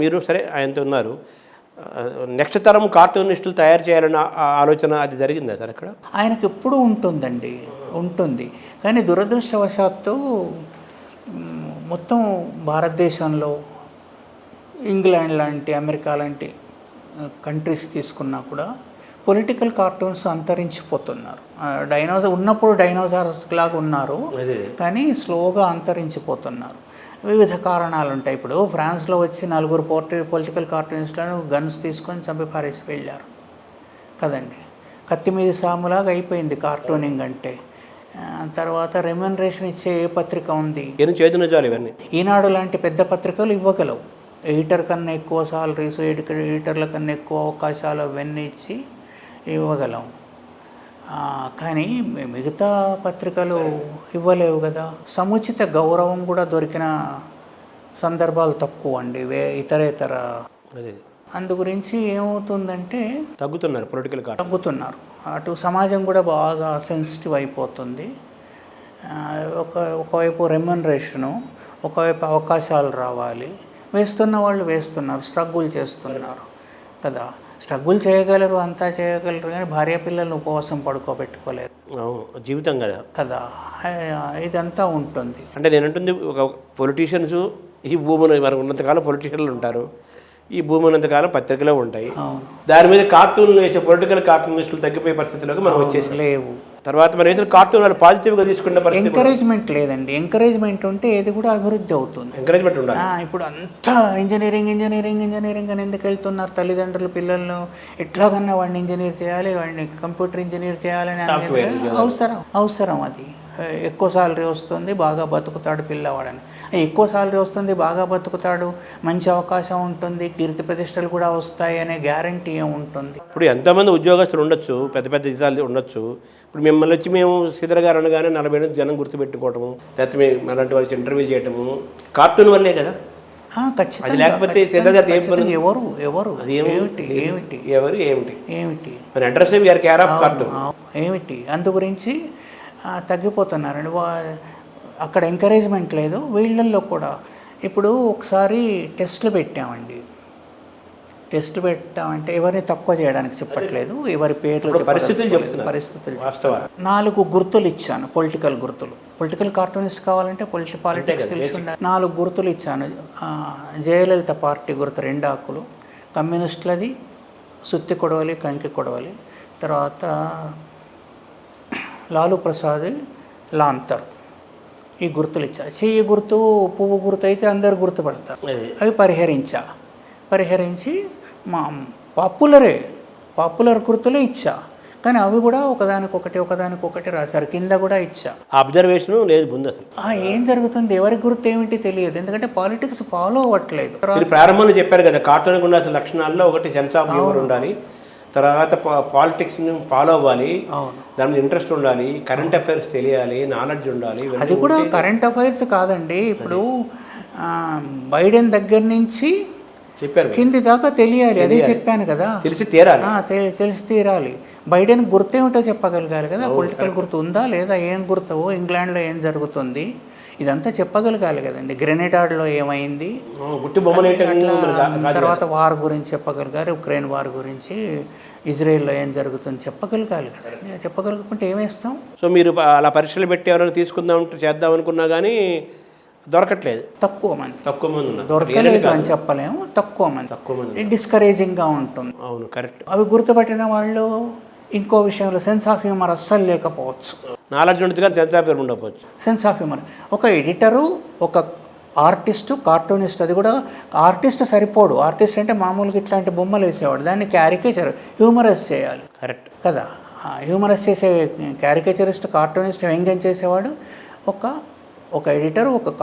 మీరు సరే ఆయనతో ఉన్నారు. నెక్స్ట్ తరం కార్టూనిస్టులు తయారు చేయాలన్న ఆలోచన అది జరిగిందా సార్ అక్కడ? ఆయనకు ఎప్పుడూ ఉంటుందండి, ఉంటుంది. కానీ దురదృష్టవశాత్తు మొత్తం భారతదేశంలో ఇంగ్లాండ్ లాంటి, అమెరికా లాంటి కంట్రీస్ తీసుకున్నా కూడా పొలిటికల్ కార్టూన్స్ అంతరించిపోతున్నారు. డైనోసార్ ఉన్నప్పుడు డైనోసార్స్ లాగా ఉన్నారు, కానీ స్లోగా అంతరించిపోతున్నారు. వివిధ కారణాలు ఉంటాయి. ఇప్పుడు ఫ్రాన్స్లో వచ్చి నలుగురు పొలిటికల్ కార్టూనిస్టులను గన్స్ తీసుకొని చంపి పారేసి వెళ్ళారు కదండి. కత్తి మీద సాములాగా అయిపోయింది కార్టూనింగ్ అంటే. తర్వాత రెమ్యునరేషన్ ఇచ్చే ఏ పత్రిక ఉంది? ఈనాడు లాంటి పెద్ద పత్రికలు ఇవ్వగలవు. ఎడిటర్ కన్నా ఎక్కువ సాలరీస్, ఎడిటర్ల కన్నా ఎక్కువ అవకాశాలు అవన్నీ ఇచ్చి ఇవ్వగలం. కానీ మిగతా పత్రికలు ఇవ్వలేవు కదా. సముచిత గౌరవం కూడా దొరికిన సందర్భాలు తక్కువ అండి ఇతరేతర. అందు గురించి ఏమవుతుందంటే తగ్గుతున్నారు. అటు సమాజం కూడా బాగా సెన్సిటివ్ అయిపోతుంది. ఒకవైపు రెమ్యునరేషను, ఒకవైపు అవకాశాలు రావాలి. వేస్తున్న వాళ్ళు వేస్తున్నారు, స్ట్రగుల్ చేస్తున్నారు కదా. స్ట్రగుల్ చేయగలరు, అంతా చేయగలరు, కానీ భార్య పిల్లల్ని ఉపవాసం పడుకోబెట్టుకోలేరు. జీవితం కదా. ఇదంతా ఉంటుంది. అంటే నేను అంటుంది, ఒక పొలిటీషియన్స్ ఈ భూమిలో మనకు ఉన్నంతకాలం పొలిటీషియన్లు ఉంటారు, ఈ భూమి ఉన్నంతకాలం పత్రికలు ఉంటాయి. దాని మీద కార్టూన్లు వేసే పొలిటికల్ కార్టూనిస్టులు తగ్గిపోయే పరిస్థితిలోకి మనం వచ్చేసి లేవు. తర్వాత మనం వేసిన కార్టూన్ వాళ్ళు పాజిటివ్గా తీసుకున్న పరిస్థితి. ఎంకరేజ్మెంట్ లేదండి. ఎంకరేజ్మెంట్ ఉంటే ఏది కూడా అభివృద్ధి అవుతుంది. ఎంకరేజ్మెంట్ ఉండాలి. ఇప్పుడు అంతా ఇంజనీరింగ్ అని ఎందుకు వెళ్తున్నారు తల్లిదండ్రులు పిల్లలను? ఎట్లాగన్నా వాడిని ఇంజనీర్ చేయాలి, వాడిని కంప్యూటర్ ఇంజనీర్ చేయాలని అవసరం. అది ఎక్కువ సాలరీ వస్తుంది, బాగా బతుకుతాడు పిల్లవాడని. ఎక్కువ సాలరీ వస్తుంది, బాగా బతుకుతాడు, మంచి అవకాశం ఉంటుంది, కీర్తి ప్రతిష్టలు కూడా వస్తాయి అనే గ్యారంటీ ఏముంటుంది? ఇప్పుడు ఎంతమంది ఉద్యోగస్తులు ఉండొచ్చు, పెద్ద పెద్ద జీతాలు ఉండొచ్చు. ఇప్పుడు మిమ్మల్ని వచ్చి మేము శ్రీధర్ గారు అనగానే 40 జనం గుర్తుపెట్టుకోవటము, లేకపోతే మేము అలాంటి వాళ్ళకి ఇంటర్వ్యూ చేయటము కార్టూన్ వల్లే కదా. ఖచ్చితంగా. లేకపోతే ఏమిటి అడ్రస్ కేర్ ఆఫ్ కార్టూన్ ఏమిటి? అందు గురించి తగ్గిపోతున్నారండి. అక్కడ ఎంకరేజ్మెంట్ లేదు. వీళ్ళల్లో కూడా ఇప్పుడు ఒకసారి టెస్టులు పెట్టామండి. టెస్టులు పెట్టామంటే ఎవరిని తక్కువ చేయడానికి చెప్పట్లేదు, ఎవరి పేర్లు పరిస్థితులు 4 గుర్తులు ఇచ్చాను, పొలిటికల్ గుర్తులు. పొలిటికల్ కార్టూనిస్ట్ కావాలంటే పాలిటిక్స్ తెలిసి ఉండాలి. 4 గుర్తులు ఇచ్చాను. జయలలిత పార్టీ గుర్తు 2 ఆకులు, కమ్యూనిస్టులది సుత్తి కొడవలి, కంకి కొడవలి, తర్వాత లాలూ ప్రసాద్ లాంతర్, ఈ గుర్తులు ఇచ్చా. చెయ్యి గుర్తు, పువ్వు గుర్తు అయితే అందరు గుర్తుపడతారు. అవి పరిహరించి మా పాపులర్ గుర్తులే ఇచ్చా. కానీ అవి కూడా ఒకదానికొకటి రాశారు. కింద కూడా ఇచ్చా. అబ్జర్వేషన్ లేదు ముందు. అసలు ఏం జరుగుతుంది, ఎవరి గుర్తు ఏమిటి తెలియదు, ఎందుకంటే పాలిటిక్స్ ఫాలో అవ్వట్లేదు. ప్రారంభంలో చెప్పారు కదా, కార్టూన్ ఉండాల్సిన లక్షణాల్లో ఒకటి సెన్స్ ఆఫ్ హ్యూమర్ ఉండాలి, తర్వాత పాలిటిక్స్ని ఫాలో అవ్వాలి, దాని మీద ఇంట్రెస్ట్ ఉండాలి, కరెంట్ అఫైర్స్ తెలియాలి, నాలెడ్జ్ ఉండాలి. అది కూడా కరెంట్ అఫైర్స్ కాదండి. ఇప్పుడు బైడెన్ దగ్గర నుంచి చెప్పారు కింది దాకా తెలియాలి. అదే చెప్పాను కదా, తెలిసి తీరాలి. బైడెన్ గుర్తేమిటో చెప్పగలగాలి కదా. పొలిటికల్ గుర్తు ఉందా లేదా, ఏం గుర్తు, ఇంగ్లాండ్లో ఏం జరుగుతుంది, ఇదంతా చెప్పగలగాలి కదండి. గ్రెనేడాడ్లో ఏమైంది, తర్వాత వార్ గురించి చెప్పగలగాలి, ఉక్రెయిన్ వార్ గురించి, ఇజ్రాయెల్లో ఏం జరుగుతుంది చెప్పగలగాలి కదండి. చెప్పగలగకుంటే ఏమేస్తాం? సో మీరు అలా పరీక్షలు పెట్టి ఎవరైనా తీసుకుందాం చేద్దాం అనుకున్నా కానీ దొరకట్లేదు. తక్కువ మంది దొరకలేదు అని చెప్పలేము. తక్కువ మంది డిస్కరేజింగ్గా ఉంటుంది. అవును, కరెక్ట్. అవి గుర్తుపట్టిన వాళ్ళు ఇంకో విషయంలో సెన్స్ ఆఫ్ హ్యూమర్ అస్సలు లేకపోవచ్చు. నాలెడ్జ్ ఉంటుంది కానీ సెన్స్ ఆఫ్ హ్యూమర్ ఉండకపోవచ్చు. Sense of humour. ఒక ఎడిటరు, ఒక ఆర్టిస్టు, కార్టూనిస్ట్, అది కూడా ఆర్టిస్ట్ సరిపోడు. ఆర్టిస్ట్ అంటే మామూలుగా ఇట్లాంటి బొమ్మలు వేసేవాడు, దాన్ని క్యారికేచర్ హ్యూమరస్ చేయాలి. కరెక్ట్ కదా. హ్యూమరస్ చేసే క్యారికేచరిస్ట్, కార్టూనిస్ట్, వ్యంగ్యం చేసేవాడు ఒక ఎడిటర్, ఒక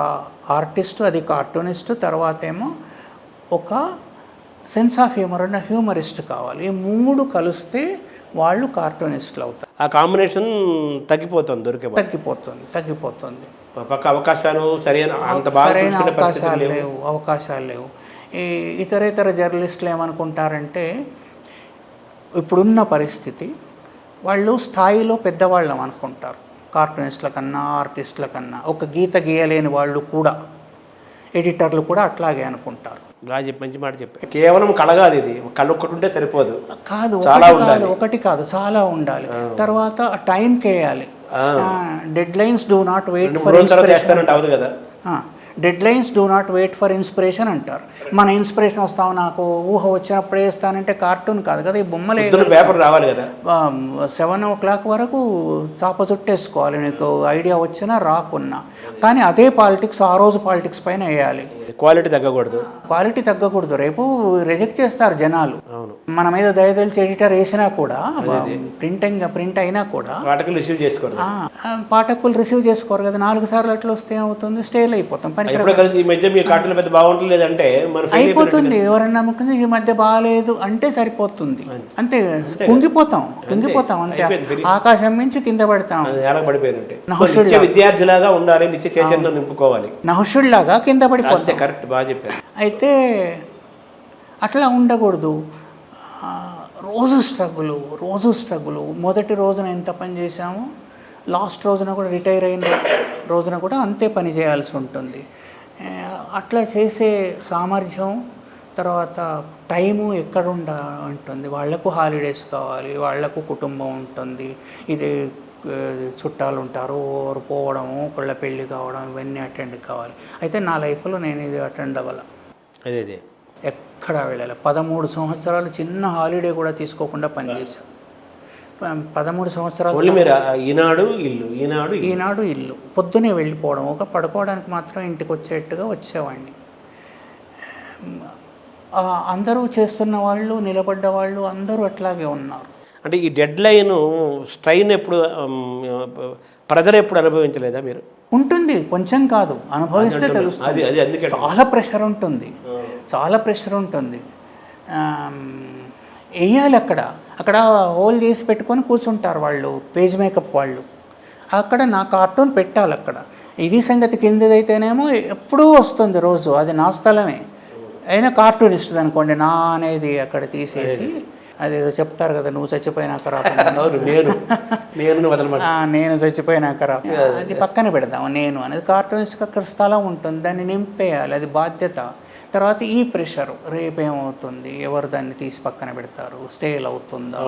ఆర్టిస్టు, అది కార్టూనిస్టు, తర్వాత ఏమో ఒక సెన్స్ ఆఫ్ హ్యూమర్ ఉన్న హ్యూమరిస్ట్ కావాలి. ఈ 3 కలిస్తే వాళ్ళు కార్టూనిస్టులు అవుతారు. ఆ కాంబినేషన్ తగ్గిపోతుంది. అవకాశాలు సరైన అవకాశాలు లేవు. ఈ ఇతరేతర జర్నలిస్టులు ఏమనుకుంటారంటే, ఇప్పుడున్న పరిస్థితి వాళ్ళు స్థాయిలో పెద్దవాళ్ళం అనుకుంటారు. కార్టూనిస్టుల కన్నా, ఆర్టిస్టుల కన్నా, ఒక గీత గీయలేని వాళ్ళు కూడా, ఎడిటర్లు కూడా అట్లాగే అనుకుంటారు. బాగా చెప్పి మంచి మాట చెప్పారు. కేవలం కళ కాదు ఇది, కళ ఒక్కటి ఉంటే సరిపోదు, కాదు చాలా ఒకటి ఉండాలి. కాదు ఒకటి కాదు చాలా ఉండాలి. తర్వాత టైంకి వేయాలి. Deadlines do not wait 2-3 for రోజుల తర్వాత ఇన్స్పిరేషన్. చేస్తానంటే అవదు కదా. Deadlines do not wait for inspiration అంటారు. మన ఇన్స్పిరేషన్ వస్తాము, నాకు ఊహ వచ్చినప్పుడు వేస్తానంటే కార్టూన్ కాదు కదా, ఈ బొమ్మలే. పేపర్ రావాలి కదా. 7 o'clock వరకు చాప చుట్టేసుకోవాలి, నీకు ఐడియా వచ్చినా రాకున్నా. కానీ అదే పాలిటిక్స్ ఆ రోజు పాలిటిక్స్ పైన వేయాలి. క్వాలిటీ తగ్గకూడదు. క్వాలిటీ తగ్గకూడదు, రేపు రిజెక్ట్ చేస్తారు జనాలు. అవును. మన మీద దయదలిచి ఎడిటర్ వేసినా కూడా, ప్రింట్ అయినా కూడా పాఠకులు రిసీవ్ చేసుకోరు. పాఠకులు రిసీవ్ చేసుకోరు కదా. 4 సార్లు అట్లా వస్తే ఏమవుతుంది, స్టేల్ అయిపోతాం. పని ఈ మధ్య మీ కార్టూన్ పెద్ద బాగుంటుంది లేదంటే అయిపోతుంది. ఎవరైనా నమ్ముకుంది ఈ మధ్య బాగాలేదు అంటే సరిపోతుంది, అంతే. కుంగిపోతాం అంతే. ఆకాశం మించి కింద పడతాం. పడిపోయినట్టే విద్యార్థిలాగా ఉండాలి, నిత్య చైతన్యం నింపుకోవాలి. నహుషుడిలాగా కింద పడిపోతాం. కరెక్ట్, బాగా చెప్పారు. అయితే అట్లా ఉండకూడదు. రోజు స్ట్రగులు. మొదటి రోజున ఎంత పని చేశామో లాస్ట్ రోజున కూడా, రిటైర్ అయిన రోజున కూడా అంతే పని చేయాల్సి ఉంటుంది. అట్లా చేసే సామర్థ్యం, తర్వాత టైము ఎక్కడ ఉంటుంది. వాళ్లకు హాలిడేస్ కావాలి, వాళ్లకు కుటుంబం ఉంటుంది, ఇది చుట్టాలు ఉంటారు, ఓరు పోవడము, ఒకళ్ళ పెళ్ళి కావడం, ఇవన్నీ అటెండ్ కావాలి. అయితే నా లైఫ్లో నేను ఇది అటెండ్ అవ్వాలి. అదే ఎక్కడ వెళ్ళాలి. 13 సంవత్సరాలు చిన్న హాలిడే కూడా తీసుకోకుండా పనిచేశాను. 13 సంవత్సరాలు ఈనాడు ఇల్లు పొద్దునే వెళ్ళిపోవడం, ఒక పడుకోవడానికి మాత్రం ఇంటికి వచ్చేట్టుగా వచ్చేవాడిని. అందరూ చేస్తున్న వాళ్ళు, నిలబడ్డ వాళ్ళు అందరూ అట్లాగే ఉన్నారు. అంటే ఈ డెడ్ లైన్ స్ట్రైన్ ఎప్పుడు, ప్రెజర్ ఎప్పుడు అనుభవించలేదా మీరు? ఉంటుంది, కొంచెం కాదు, అనుభవిస్తే తెలుస్తుంది. చాలా ప్రెషర్ ఉంటుంది. వేయాలి అక్కడ హోల్ చేసి పెట్టుకొని కూర్చుంటారు వాళ్ళు, పేజ్ మేకప్ వాళ్ళు. అక్కడ నా కార్టూన్ పెట్టాలి అక్కడ. ఇది సంగతి కిందదైతేనేమో ఎప్పుడూ వస్తుంది రోజు, అది నా స్థలమే. అయినా కార్టూనిస్ట్ అనుకోండి, నా అనేది అక్కడ తీసేసి, అదేదో చెప్తారు కదా, నువ్వు చచ్చిపోయినాక రా, నేను చచ్చిపోయినాక రా, అది పక్కన పెడదాం. నేను అనేది కార్టూనిస్ట్కి అక్కడ స్థలం ఉంటుంది, దాన్ని నింపేయాలి, అది బాధ్యత. తర్వాత ఈ ప్రెషరు, రేపేమవుతుంది, ఎవరు దాన్ని తీసి పక్కన పెడతారు, స్టేల్ అవుతుందా,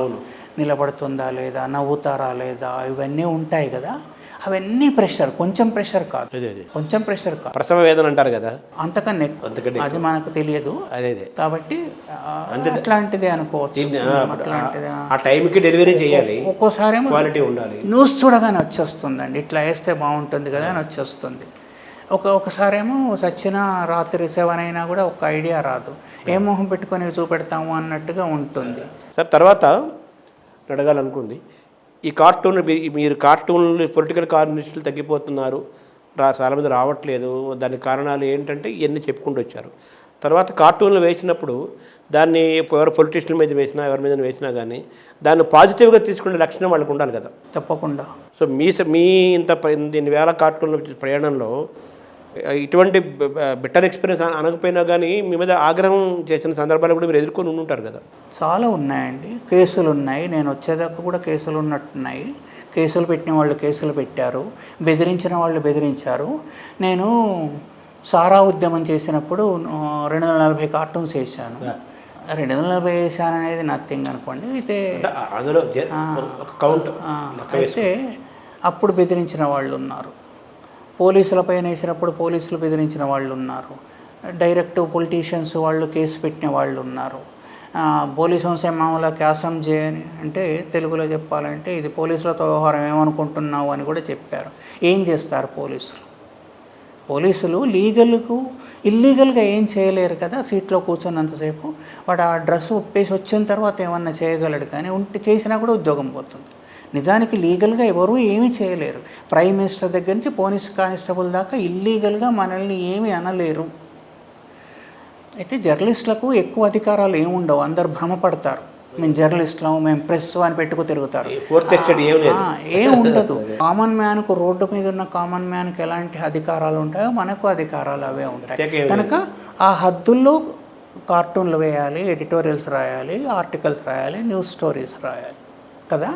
నిలబడుతుందా లేదా, నవ్వుతారా లేదా, ఇవన్నీ ఉంటాయి కదా. అవన్నీ ప్రెషర్, కొంచెం ప్రెషర్ కాదు. ప్రసవ వేదన అంటారు కదా, అంతకన్నా ఎక్కువ. అది మనకు తెలియదు కాబట్టి అట్లాంటిదే అనుకోవచ్చు. ఆ టైంకి డెలివరీ చేయాలి. ఒక్కోసారి క్వాలిటీ ఉండాలి. న్యూస్ చూడగానే వచ్చేస్తుందండి, ఇట్లా వేస్తే బాగుంటుంది కదా అని వచ్చేస్తుంది. ఒకసారేమో సచ్చిన రాత్రి 7 అయినా కూడా ఒక ఐడియా రాదు, ఏ మొహం పెట్టుకొని చూపెడతాము అన్నట్టుగా ఉంటుంది. సార్, తర్వాత అడగాలనుకుంది, ఈ మీరు కార్టూన్లు, పొలిటికల్ కార్టూనిస్టులు తగ్గిపోతున్నారు, చాలామంది రావట్లేదు, దానికి కారణాలు ఏంటంటే ఇవన్నీ చెప్పుకుంటూ వచ్చారు. తర్వాత కార్టూన్లు వేసినప్పుడు దాన్ని ఎవరు పొలిటీషియన్ల మీద వేసినా, ఎవరి మీద వేసినా కానీ దాన్ని పాజిటివ్గా తీసుకునే లక్షణం వాళ్ళకు ఉండాలి కదా. తప్పకుండా. సో మీ ఇన్ని వేల కార్టూన్ల ప్రయాణంలో ఇటువంటి బెటర్ ఎక్స్పీరియన్స్ అనకపోయినా కానీ మీ మీద ఆగ్రహం చేసిన సందర్భాలు కూడా మీరు ఎదుర్కొని ఉంటారు కదా. చాలా ఉన్నాయండి, కేసులు ఉన్నాయి. నేను వచ్చేదాకా కూడా కేసులు ఉన్నట్టున్నాయి. కేసులు పెట్టిన వాళ్ళు కేసులు పెట్టారు, బెదిరించిన వాళ్ళు బెదిరించారు. నేను సారా ఉద్యమం చేసినప్పుడు 240 కార్టూన్స్ వేసాను. 240 వేసాను అనేది నథింగ్ అనుకోండి. అయితే అయితే అప్పుడు బెదిరించిన వాళ్ళు ఉన్నారు, పోలీసులపైన వేసినప్పుడు పోలీసులు బెదిరించిన వాళ్ళు ఉన్నారు, డైరెక్ట్ పొలిటీషియన్స్ వాళ్ళు కేసు పెట్టిన వాళ్ళు ఉన్నారు. పోలీసు సే మామూలు క్యాసం చేయని అంటే తెలుగులో చెప్పాలంటే ఇది పోలీసులతో వ్యవహారం ఏమనుకుంటున్నావు అని కూడా చెప్పారు. ఏం చేస్తారు పోలీసులు ఇల్లీగల్గా ఏం చేయలేరు కదా. సీట్లో కూర్చున్నంతసేపు వాడు ఆ డ్రెస్ ఉప్పేసి వచ్చిన తర్వాత ఏమన్నా చేయగలడు, కానీ చేసినా కూడా ఉద్యోగం పోతుంది. నిజానికి లీగల్గా ఎవరూ ఏమీ చేయలేరు. ప్రైమ్ మినిస్టర్ దగ్గర నుంచి పోలీస్ కానిస్టేబుల్ దాకా ఇల్లీగల్గా మనల్ని ఏమీ అనలేరు. అయితే జర్నలిస్టులకు ఎక్కువ అధికారాలు ఏముండవు, అందరు భ్రమపడతారు. మేము జర్నలిస్టులం, మేము ప్రెస్ అని పెట్టుకు తిరుగుతారు. ఏం ఉండదు. కామన్ మ్యాన్కు, రోడ్డు మీద ఉన్న కామన్ మ్యాన్కి ఎలాంటి అధికారాలు ఉంటాయో మనకు అధికారాలు అవే ఉంటాయి. కనుక ఆ హద్దుల్లో కార్టూన్లు వేయాలి, ఎడిటోరియల్స్ రాయాలి, ఆర్టికల్స్ రాయాలి, న్యూస్ స్టోరీస్ రాయాలి కదా.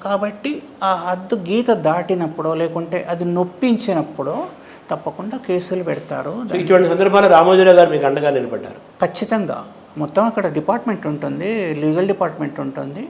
కాబట్టి ఆ హద్దు గీత దాటినప్పుడో లేకుంటే అది నొప్పించినప్పుడో తప్పకుండా కేసులు పెడతారు. సో ఇటువంటి సందర్భాల్లో రామోజీరావు గారు మీకు అండగా నిలబడ్డారు. ఖచ్చితంగా మొత్తం అక్కడ డిపార్ట్మెంట్ ఉంటుంది, లీగల్ డిపార్ట్మెంట్ ఉంటుంది.